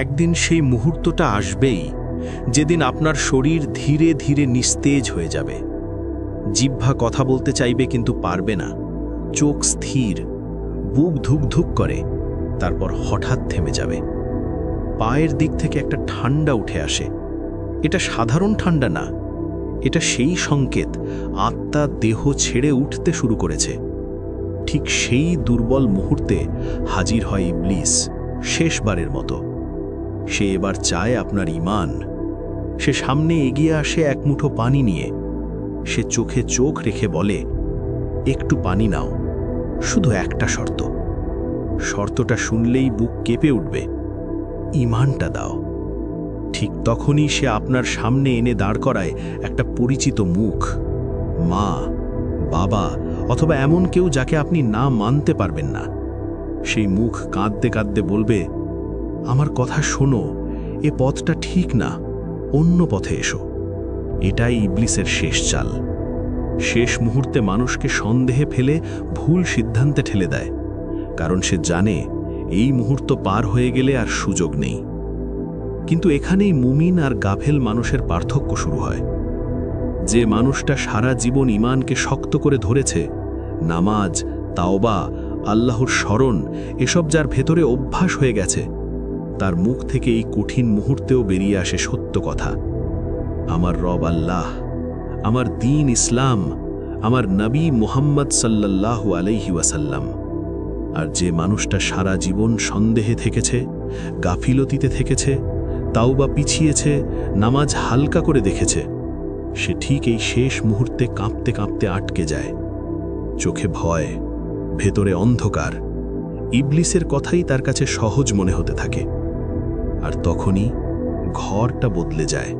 একদিন সেই মুহূর্তটা আসবেই যেদিন আপনার শরীর ধীরে ধীরে নিস্তেজ হয়ে যাবে। জিহ্বা কথা বলতে চাইবে কিন্তু পারবে না, চোখ স্থির, বুক ধুকধুক করে, তারপর হঠাৎ থেমে যাবে। পায়ের দিক থেকে একটা ঠান্ডা উঠে আসে। এটা সাধারণ ঠান্ডা না, এটা সেই সংকেত আত্মা দেহ ছেড়ে উঠতে শুরু করেছে। ঠিক সেই দুর্বল মুহূর্তে হাজির হয় ইবলিস, শেষবারের মতো। সে এবার চায় আপনার ঈমান। সে সামনে এগিয়ে আসে এক মুঠো পানি নিয়ে। সে চোখে চোখ রেখে বলে, একটু পানি নাও, শুধু একটা শর্ত। শর্তটা শুনলেই বুক কেঁপে উঠবে, ঈমানটা দাও। ঠিক তখনই সে আপনার সামনে এনে দাঁড় করায় একটা পরিচিত মুখ, মা, বাবা অথবা এমন কেউ যাকে আপনি না মানতে পারবেন না। সেই মুখ কাঁদতে কাঁদতে বলবে, আমার কথা শোনো, এ পথটা ঠিক না, অন্য পথে এসো। এটাই ইবলিসের শেষ চাল। শেষ মুহূর্তে মানুষকে সন্দেহে ফেলে ভুল সিদ্ধান্তে ঠেলে দেয়, কারণ সে জানে এই মুহূর্ত পার হয়ে গেলে আর সুযোগ নেই। কিন্তু এখানেই মুমিন আর গাফেল মানুষের পার্থক্য শুরু হয়। যে মানুষটা সারা জীবন ঈমানকে শক্ত করে ধরেছে, নামাজ, তাওবা, আল্লাহর স্মরণ এসব যার ভেতরে অভ্যাস হয়ে গেছে, তার মুখ থেকে এই কঠিন মুহূর্তেও বেরিয়ে আসে সত্য কথা, আমার রব আল্লাহ, আমার দ্বীন ইসলাম, আমার নবী মুহাম্মদ সাল্লাল্লাহু আলাইহি ওয়াসাল্লাম। আর যে মানুষটা সারা জীবন সন্দেহে থেকেছে, গাফিলতিতে থেকেছে, তাওবা পিছিয়েছে, নামাজ হালকা করে দেখেছে, সে ঠিক এই শেষ মুহূর্তে কাঁপতে কাঁপতে আটকে যায়। চোখে ভয়, ভেতরে অন্ধকার। ইবলিসের কথাই তার কাছে সহজ মনে হতে থাকে। আর তখনই ঘরটা বদলে যায়।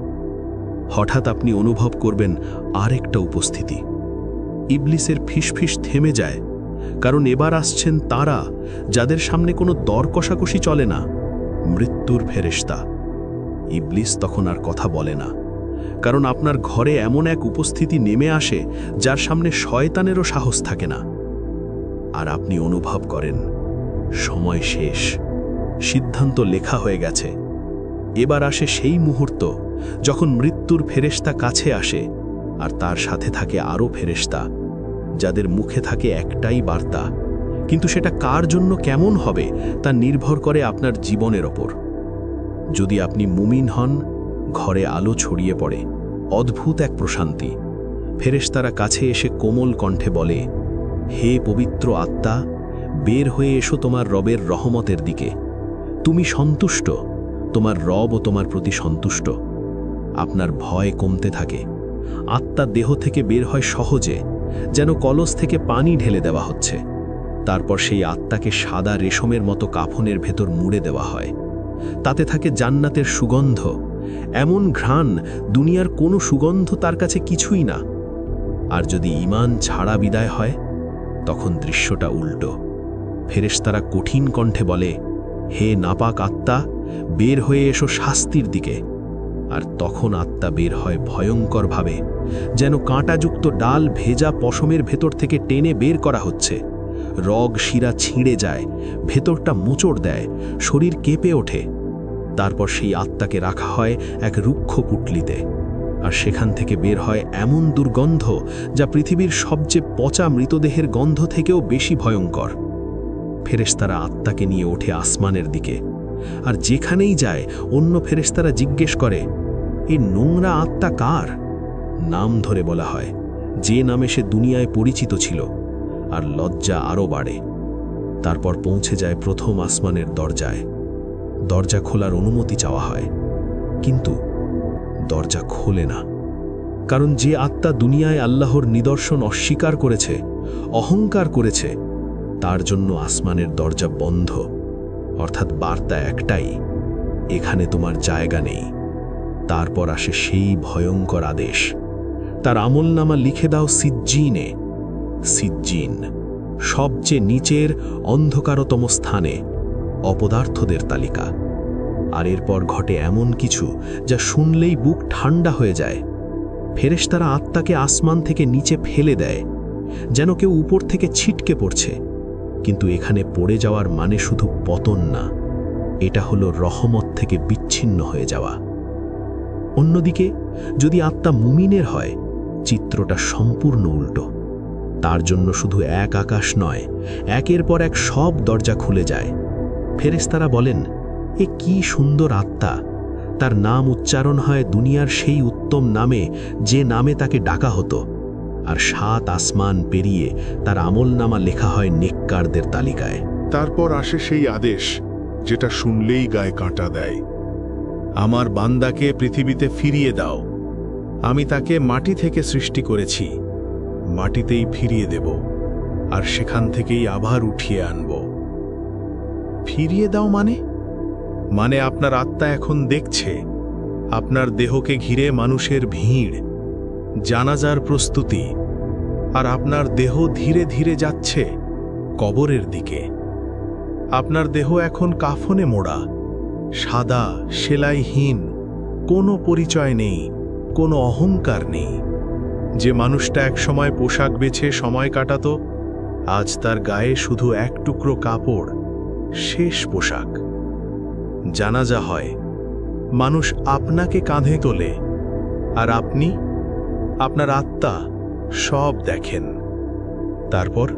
হঠাৎ আপনি অনুভব করবেন আরেকটা উপস্থিতি। ইবলিসের ফিসফিস থেমে যায়, কারণ এবার আসছেন তারা যাদের সামনে কোনো দর কষাকষি চলে না, মৃত্যুর ফেরেশতা। ইবলিস তখন আর কথা বলে না, কারণ আপনার ঘরে এমন এক উপস্থিতি নেমে আসে যার সামনে শয়তানেরও সাহস থাকে না। আর আপনি অনুভব করেন সময় শেষ, সিদ্ধান্ত লেখা হয়ে গেছে। এবার আসে সেই মুহূর্ত যখন মৃত্যুর ফেরেশতা কাছে আসে, আর তার সাথে থাকে আরও ফেরেশতা, যাদের মুখে থাকে একটাই বার্তা, কিন্তু সেটা কার জন্য কেমন হবে তা নির্ভর করে আপনার জীবনের ওপর। যদি আপনি মুমিন হন, ঘরে আলো ছড়িয়ে পড়ে, অদ্ভুত এক প্রশান্তি। ফেরেশতারা কাছে এসে কোমল কণ্ঠে বলে, হে পবিত্র আত্মা, বের হয়ে এসো তোমার রবের রহমতের দিকে। তুমি সন্তুষ্ট, তোমার রবও তোমার প্রতি সন্তুষ্ট। আপনার ভয় কমতে থাকে। আত্মা দেহ থেকে বের হয় সহজে, যেন কলস থেকে পানি ঢেলে দেওয়া হচ্ছে। তারপর সেই আত্মাকে সাদা রেশমের মতো কাফনের ভেতর মুড়ে দেওয়া হয়। তাতে থাকে জান্নাতের সুগন্ধ, এমন ঘ্রাণ দুনিয়ার কোনো সুগন্ধ তার কাছে কিছুই না। আর যদি ঈমান ছাড়া বিদায় হয়, তখন দৃশ্যটা উল্টো। ফেরেশতারা কঠিন কণ্ঠে বলে, হে নাপাক আত্মা, বের হয়ে এসো শাস্তির দিকে। আর তখন আত্মা বের হয় ভয়ঙ্করভাবে, যেন কাঁটাযুক্ত ডাল ভেজা পশমের ভেতর থেকে টেনে বের করা হচ্ছে। রগ শিরা ছিঁড়ে যায়, ভেতরটা মোচড় দেয়, শরীর কেঁপে ওঠে। তারপর সেই আত্মাকে রাখা হয় এক রুক্ষ পুটলিতে, আর সেখান থেকে বের হয় এমন দুর্গন্ধ যা পৃথিবীর সবচেয়ে পচা মৃতদেহের গন্ধ থেকেও বেশি ভয়ঙ্কর। ফেরেশতারা আত্মাকে নিয়ে ওঠে আসমানের দিকে, আর যেখানেই যায় অন্য ফেরেশতারা জিজ্ঞেস করে, এই নোংরা আত্মা কার? নাম ধরে বলা হয়, যে নামে সে দুনিয়ায় পরিচিত ছিল, আর লজ্জা আরও বাড়ে। তারপর পৌঁছে যায় প্রথম আসমানের দরজায়। দরজা খোলার অনুমতি চাওয়া হয়, কিন্তু দরজা খোলে না, কারণ যে আত্মা দুনিয়ায় আল্লাহর নিদর্শন অস্বীকার করেছে, অহংকার করেছে, তার জন্য আসমানের দরজা বন্ধ। অর্থাৎ বার্তা একটাই, এখানে তোমার জায়গা নেই। তারপর আসে সেই ভয়ঙ্কর আদেশ, তার আমলনামা লিখে দাও সিজ্জিনে। সিজ্জিন সবচেয়ে নিচের অন্ধকারতম স্থানে, অপদার্থদের তালিকা। আর এরপর ঘটে এমন কিছু যা শুনলেই বুক ঠান্ডা হয়ে যায়। ফেরেশতারা আত্মাকে আসমান থেকে নিচে ফেলে দেয়, যেন কেউ উপর থেকে ছিটকে পড়ছে। কিন্তু এখানে পড়ে যাওয়ার মানে শুধু পতন না, এটা হলো রহমত থেকে বিচ্ছিন্ন হয়ে যাওয়া। অন্যদিকে যদি আত্মা মুমিনের হয়, চিত্রটা সম্পূর্ণ উল্টো। তার জন্য শুধু এক আকাশ নয়, একের পর এক সব দরজা খুলে যায়। ফেরেশতারা বলেন, এ কি সুন্দর আত্মা, তার নাম উচ্চারণ হয় দুনিয়ার সেই উত্তম নামে যে নামে তাকে ডাকা হতো, আর 7 আসমান পেরিয়ে তার আমলনামা লেখা হয় নেককারদের তালিকায়। তারপর আসে সেই আদেশ যেটা শুনলেই গায়ে কাঁটা দেয়। আমার বান্দাকে পৃথিবীতে ফিরিয়ে দাও। আমি তাকে মাটি থেকে সৃষ্টি করেছি, মাটিতেই ফিরিয়ে দেব, আর সেখান থেকেই আবার উঠিয়ে আনব। ফিরিয়ে দাও মানে আপনার আত্মা এখন দেখছে আপনার দেহকে ঘিরে মানুষের ভিড়, জানাজার প্রস্তুতি, আর আপনার দেহ ধীরে ধীরে যাচ্ছে কবরের দিকে। আপনার দেহ এখন কাফনে মোড়া, সাদা, সেলাইহীন, কোনো পরিচয় নেই, কোনো অহংকার নেই। যে মানুষটা একসময় পোশাক বেছে সময় কাটাতো, আজ তার গায়ে শুধু এক টুকরো কাপড়, শেষ পোশাক। জানাজা হয়, মানুষ আপনাকে কাঁধে তোলে, আর আপনি, আপনার আত্মা সব দেখেন। তারপর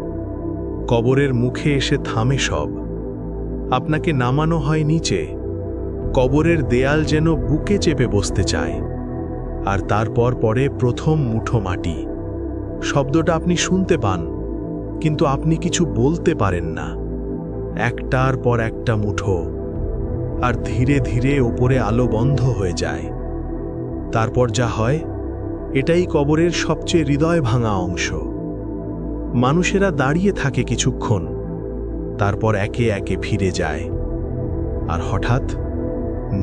কবরের মুখে এসে থামে সব। আপনাকে নামানো হয় নিচে, কবরের দেয়াল যেন বুকে চেপে বসতে চায়। আর তারপর পরে প্রথম মুঠো মাটি। শব্দটা আপনি শুনতে পান, কিন্তু আপনি কিছু বলতে পারেন না। একটার পর একটা মুঠো, আর ধীরে ধীরে ওপরে আলো বন্ধ হয়ে যায়। তারপর যা হয়, এটাই কবরের সবচেয়ে হৃদয় ভাঙা অংশ। মানুষেরা দাঁড়িয়ে থাকে কিছুক্ষণ, তারপর একে একে ফিরে যায়। আর হঠাৎ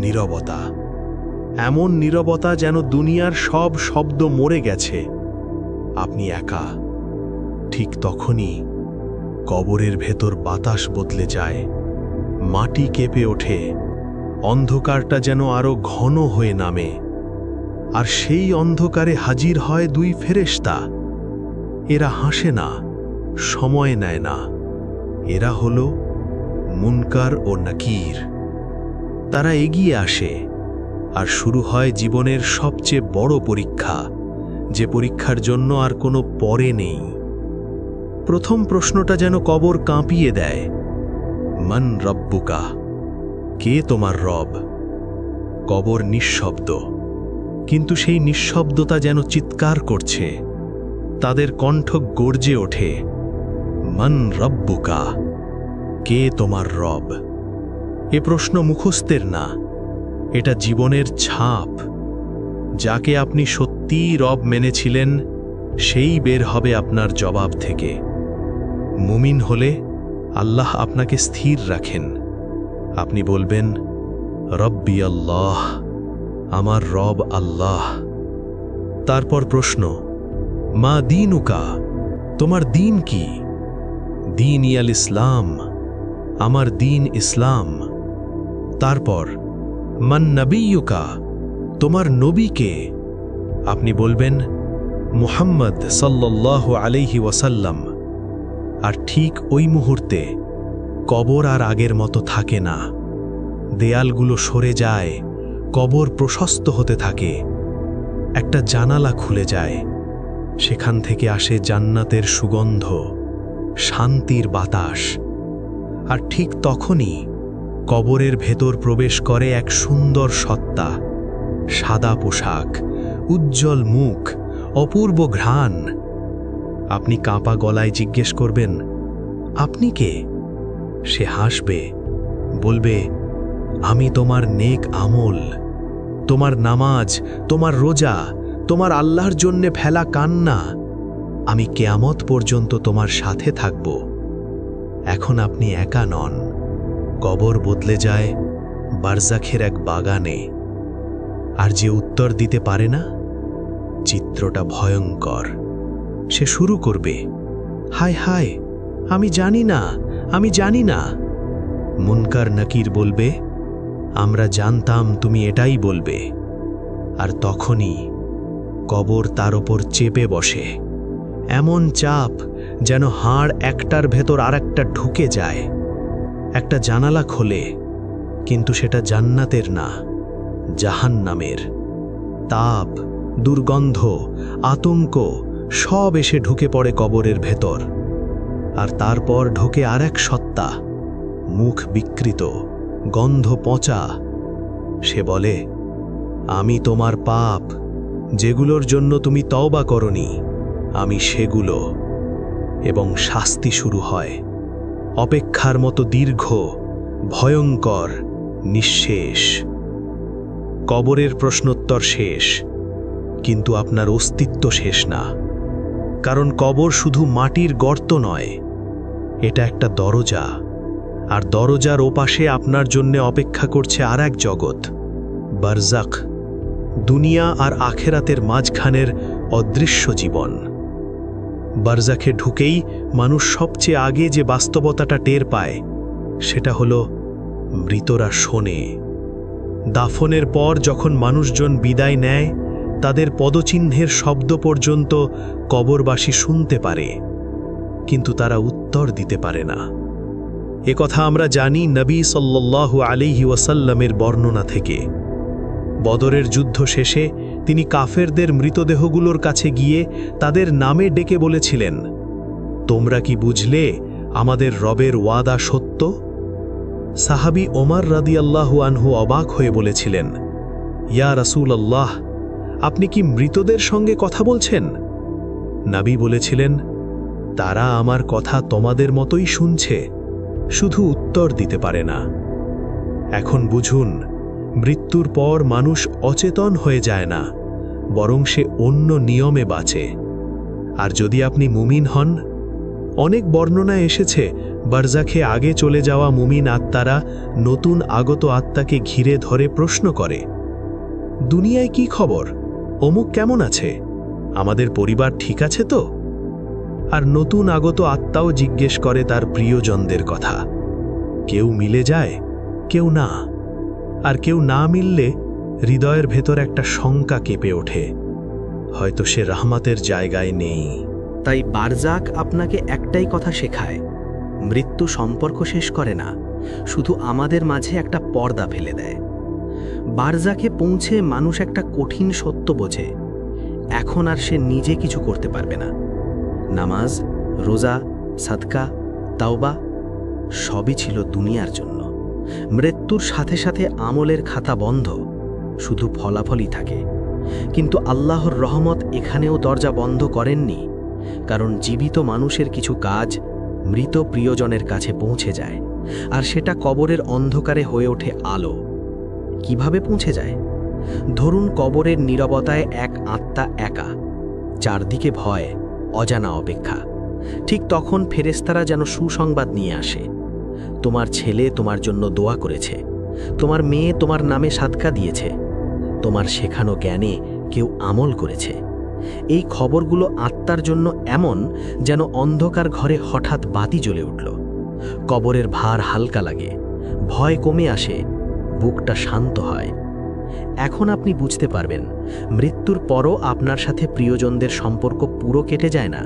নীরবতা, এমন নীরবতা যেন দুনিয়ার সব শব্দ মরে গেছে, আপনি একা। ঠিক তখনই কবরের ভেতর বাতাস বদলে যায়, মাটি কেঁপে ওঠে, অন্ধকারটা যেন আরো ঘন হয়ে নামে। আর সেই অন্ধকারে হাজির হয় 2 ফেরেশতা। এরা হাসে না, সময় নেয় না, এরা হলো মুনকার ও নাকির। তারা এগিয়ে আসে, আর শুরু হয় জীবনের সবচেয়ে বড় পরীক্ষা, যে পরীক্ষার জন্য আর কোনো পরে নেই। প্রথম প্রশ্নটা যেন কবর কাঁপিয়ে দেয়, মান রব্বুকা, কে তোমার রব? কবর নিঃশব্দ, কিন্তু সেই নিঃশব্দতা যেন চিৎকার করছে। তাদের কণ্ঠ গর্জে ওঠে, মান রব্বুকা, কে তোমার রব? এ প্রশ্ন মুখস্থের না, এটা জীবনের ছাপ। যাকে আপনি সত্যিই রব মেনেছিলেন, সেই বের হবে আপনার জবাব থেকে। মুমিন হলে আল্লাহ আপনাকে স্থির রাখেন। আপনি বলবেন, রব্বি আল্লাহ, আমার রব আল্লাহ। তারপর প্রশ্ন, মা দীনুকা, তোমার দিন কি? দীন ইয়াল ইসলাম, আমার দিন ইসলাম। তারপর মান নবিয়ুকা, তোমার নবী কে? আপনি বলবেন, মুহাম্মদ সাল্লাল্লাহু আলাইহি ওয়াসাল্লাম। আর ঠিক ওই মুহূর্তে কবর আর আগের মতো থাকে না। দেয়ালগুলো সরে যায়, কবর প্রশস্ত হতে থাকে। একটা জানালা খুলে যায়, সেখান থেকে আসে জান্নাতের সুগন্ধ, শান্তির বাতাস। আর ঠিক তখনই কবরের ভেতর প্রবেশ করে এক সুন্দর সত্তা, সাদা পোশাক, উজ্জ্বল মুখ, অপূর্ব ঘ্রাণ। আপনি কাঁপা গলায় জিজ্ঞেস করবেন, আপনি কে? সে হাসবে, বলবে, আমি তোমার নেক আমল, তোমার নামাজ, তোমার রোজা, তোমার আল্লাহর জন্যে ফেলা কান্না। আমি কিয়ামত পর্যন্ত তোমার সাথে থাকব। এখন আপনি একা নন, কবর বদলে যায় বারজাখের এক বাগানে। আর যে উত্তর দিতে পারে না, চিত্রটা ভয়ঙ্কর। সে শুরু করবে, হায় হায়, আমি জানি না, আমি জানি না। মুনকার নাকির বলবে, আমরা জানতাম তুমি এটাই বলবে। আর তখনই কবর তার ওপর চেপে বসে, এমন চাপ যেন হাড় একটার ভেতর আরেকটা ঢুকে যায়। একটা জানালা খোলে, কিন্তু সেটা জান্নাতের না, জাহান্নামের। তাপ, দুর্গন্ধ, আতঙ্ক সব এসে ঢুকে পড়ে কবরের ভেতর। আর তারপর ঢোকে আর এক সত্তা, মুখ বিকৃত, গন্ধ পচা। সে বলে, আমি তোমার পাপ, যেগুলোর জন্য তুমি তওবা করনি, আমি সেগুলো। এবং শাস্তি শুরু হয়, অপেক্ষার মতো দীর্ঘ, ভয়ঙ্কর, নিঃশেষ। কবরের প্রশ্নোত্তর শেষ, কিন্তু আপনার অস্তিত্ব শেষ না। কারণ কবর শুধু মাটির গর্ত নয়, এটা একটা দরজা। আর দরজার ওপাশে আপনার জন্য অপেক্ষা করছে আর এক জগৎ, বারজাখ, দুনিয়া আর আখেরাতের মাঝখানের অদৃশ্য জীবন। বারজাখে ঢুকেই মানুষ সবচেয়ে আগে যে বাস্তবতাটা টের পায়, সেটা হলো মৃতরা শোনে। দাফনের পর যখন মানুষজন বিদায় নেয়, তাদের পদচিহ্নের শব্দ পর্যন্ত কবরবাসী শুনতে পারে, কিন্তু তারা উত্তর দিতে পারে না। একথা আমরা জানি নবী সাল্লাল্লাহু আলাইহি ওয়াসাল্লামের বর্ণনা থেকে। বদরের যুদ্ধ শেষে তিনি কাফেরদের মৃতদেহগুলোর কাছে গিয়ে তাদের নামে ডেকে বলেছিলেন, তোমরা কি বুঝলে আমাদের রবের ওয়াদা সত্য? সাহাবী ওমর রাদিয়াল্লাহু আনহু অবাক হয়ে বলেছিলেন, ইয়া রাসূলুল্লাহ, আপনি কি মৃতদের সঙ্গে কথা বলছেন? নবী বলেছিলেন, তারা আমার কথা তোমাদের মতোই শুনছে, শুধু উত্তর দিতে পারে না। এখন বুঝুন, মৃত্যুর পর মানুষ অচেতন হয়ে যায় না, বরং সে অন্য নিয়মে বাঁচে। আর যদি আপনি মুমিন হন, অনেক বর্ণনায় এসেছে বারজাখে আগে চলে যাওয়া মুমিন আত্মারা নতুন আগত আত্মাকে ঘিরে ধরে প্রশ্ন করে, দুনিয়ায় কি খবর? অমুক কেমন আছে? আমাদের পরিবার ঠিক আছে তো? আর নতুন আগত আত্মাও জিজ্ঞেস করে তার প্রিয়জনদের কথা। কেউ মিলে যায়, কেউ না। আর কেউ না মিললে হৃদয়ের ভেতর একটা শঙ্কা কেঁপে ওঠে, হয়তো সে রহমতের জায়গায় নেই। তাই বারজাক আপনাকে একটাই কথা শেখায়, মৃত্যু সম্পর্ক শেষ করে না, শুধু আমাদের মাঝে একটা পর্দা ফেলে দেয়। বারজাকে পৌঁছে মানুষ একটা কঠিন সত্য বোঝে, এখন আর সে নিজে কিছু করতে পারবে না। নামাজ, রোজা, সাদকা, তাওবা সবই ছিল দুনিয়ার জন্য। মৃত্যুর সাথে সাথে আমলের খাতা বন্ধ, শুধু ফলাফলই থাকে। কিন্তু আল্লাহর রহমত এখানেও দরজা বন্ধ করেননি, কারণ জীবিত মানুষের কিছু কাজ মৃত প্রিয়জনের কাছে পৌঁছে যায়, আর সেটা কবরের অন্ধকারে হয়ে ওঠে আলো। কিভাবে পৌঁছে যায়? ধরুন কবরের নীরবতায় এক আত্মা একা, চারদিকে ভয়, অজানা অপেক্ষা। ঠিক তখন ফেরেশতারা যেন সুসংবাদ নিয়ে আসে, তোমার ছেলে তোমার জন্য দোয়া করেছে, তোমার মেয়ে তোমার নামে সাদকা দিয়েছে, তোমার শেখানো জ্ঞানে কেউ আমল করেছে। এই খবরগুলো আত্মার জন্য এমন যেন অন্ধকার ঘরে হঠাৎ বাতি জ্বলে উঠল। কবরের ভার হালকা লাগে, ভয় কমে আসে, বুকটা শান্ত হয়। এখন আপনি বুঝতে পারবেন, মৃত্যুর পরও আপনার সাথে প্রিয়জনদের সম্পর্ক পুরো কেটে যায় না,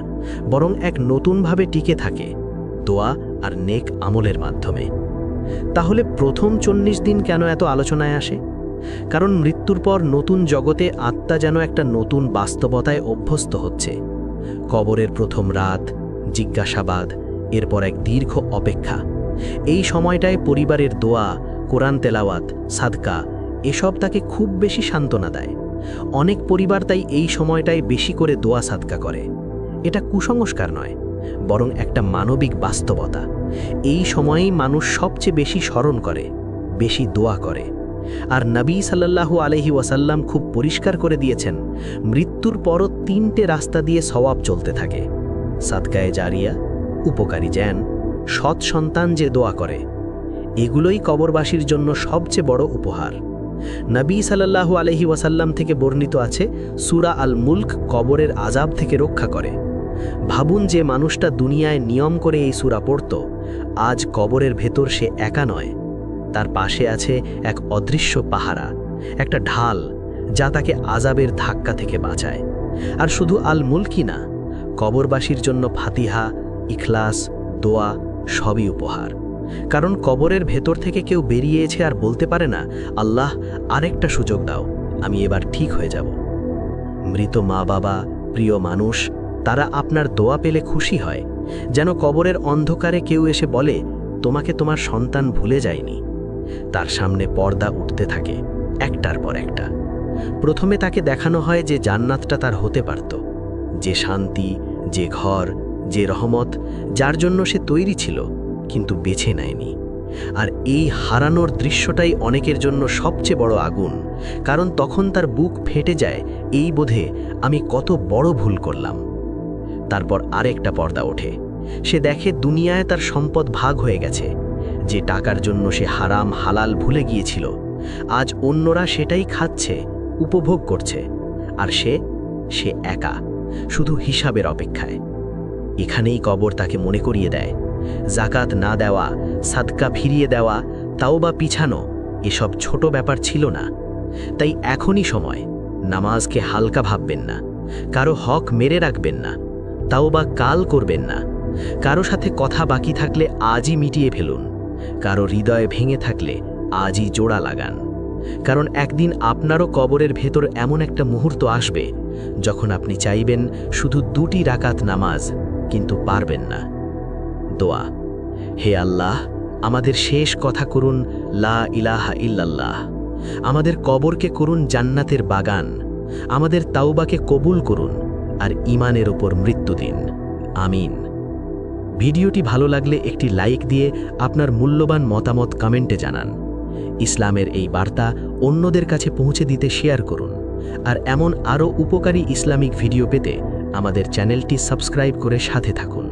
বরং এক নতুনভাবে টিকে থাকে, দোয়া আর নেক আমলের মাধ্যমে। তাহলে প্রথম ৪০ দিন কেন এত আলোচনায় আসে? কারণ মৃত্যুর পর নতুন জগতে আত্মা যেন একটা নতুন বাস্তবতায় অভ্যস্ত হচ্ছে। কবরের প্রথম রাত, জিজ্ঞাসাবাদ, এরপর এক দীর্ঘ অপেক্ষা। এই সময়টায় পরিবারের দোয়া, কোরআন তেলাওয়াত, সাদকা এসব তাকে খুব বেশি সান্ত্বনা দেয়। অনেক পরিবার তাই এই সময়টায় বেশি করে দোয়া সাদকা করে। এটা কুসংস্কার নয়, বরং একটা মানবিক বাস্তবতা। এই সময়েই মানুষ সবচেয়ে বেশি স্মরণ করে, বেশি দোয়া করে। আর নবী সাল্লাল্লাহু আলাইহি ওয়াসাল্লাম খুব পরিষ্কার করে দিয়েছেন, মৃত্যুর পরও ৩টে রাস্তা দিয়ে সওয়াব চলতে থাকে: সাদকায়ে জারিয়া, উপকারী জ্ঞান, সৎ সন্তান যে দোয়া করে। এগুলোই কবরবাসীর জন্য সবচেয়ে বড় উপহার। নবী সাল্লাল্লাহু আলাইহি ওয়াসাল্লাম থেকে বর্ণিত আছে, সূরা আল মুলক কবরের আযাব থেকে রক্ষা করে। ভাবুন, যে মানুষটা দুনিয়ায় নিয়ম করে এই সূরা পড়ত, আজ কবরের ভেতর সে একা নয়, তার পাশে আছে এক অদৃশ্য পাহারা, একটা ঢাল যা তাকে আযাবের ধাক্কা থেকে বাঁচায়। আর শুধু আল মুলকই না, কবরবাসীর জন্য ফাতিহা, ইখলাস, দোয়া সবই উপহার। কারণ কবরের ভেতর থেকে কেউ বেরিয়েছে আর বলতে পারে না, আল্লাহ আরেকটা সুযোগ দাও, আমি এবার ঠিক হয়ে যাব। মৃত মা বাবা, প্রিয় মানুষ, তারা আপনার দোয়া পেলে খুশি হয়, যেন কবরের অন্ধকারে কেউ এসে বলে, তোমাকে তোমার সন্তান ভুলে যায়নি। তার সামনে পর্দা উঠতে থাকে একটার পর একটা। প্রথমে তাকে দেখানো হয় যে জান্নাতটা তার হতে পারত, যে শান্তি, যে ঘর, যে রহমত, যার জন্য সে তৈরি ছিল কিন্তু বেছে নেয়নি। আর এই হারানোর দৃশ্যটাই অনেকের জন্য সবচেয়ে বড় আগুন, কারণ তখন তার বুক ফেটে যায় এই বোধে, আমি কত বড় ভুল করলাম। তারপর আরেকটা পর্দা ওঠে। সে দেখে দুনিয়ায় তার সম্পদ ভাগ হয়ে গেছে। যে টাকার জন্য সে হারাম হালাল ভুলে গিয়েছিল, আজ অন্যরা সেটাই খাচ্ছে, উপভোগ করছে। আর সে একা, শুধু হিসাবের অপেক্ষায়। এখানেই কবর তাকে মনে করিয়ে দেয়, জাকাত না দেওয়া, সাদকা ফিরিয়ে দেওয়া, তাওবা পিছানো এসব ছোট ব্যাপার ছিল না। তাই এখনই সময়, নামাজকে হালকা ভাববেন না, কারো হক মেরে রাখবেন না, তাওবা কাল করবেন না। কারো সাথে কথা বাকি থাকলে আজই মিটিয়ে ফেলুন, কারো হৃদয় ভেঙে থাকলে আজই জোড়া লাগান। কারণ একদিন আপনারও কবরের ভেতর এমন একটা মুহূর্ত আসবে যখন আপনি চাইবেন শুধু 2টি রাকাত নামাজ, কিন্তু পারবেন না। দোয়া, হে আল্লাহ, আমাদের শেষ কথা করুন লা ইলাহা ইল্লাল্লাহ। আমাদের কবরকে করুন জান্নাতের বাগান, আমাদের তাওবাকে কবুল করুন আর ঈমানের ওপর মৃত্যু দিন। আমিন। ভিডিওটি ভালো লাগলে একটি লাইক দিয়ে আপনার মূল্যবান মতামত কমেন্টে জানান। ইসলামের এই বার্তা অন্যদের কাছে পৌঁছে দিতে শেয়ার করুন। আর এমন আরও উপকারী ইসলামিক ভিডিও পেতে আমাদের চ্যানেলটি সাবস্ক্রাইব করে সাথে থাকুন।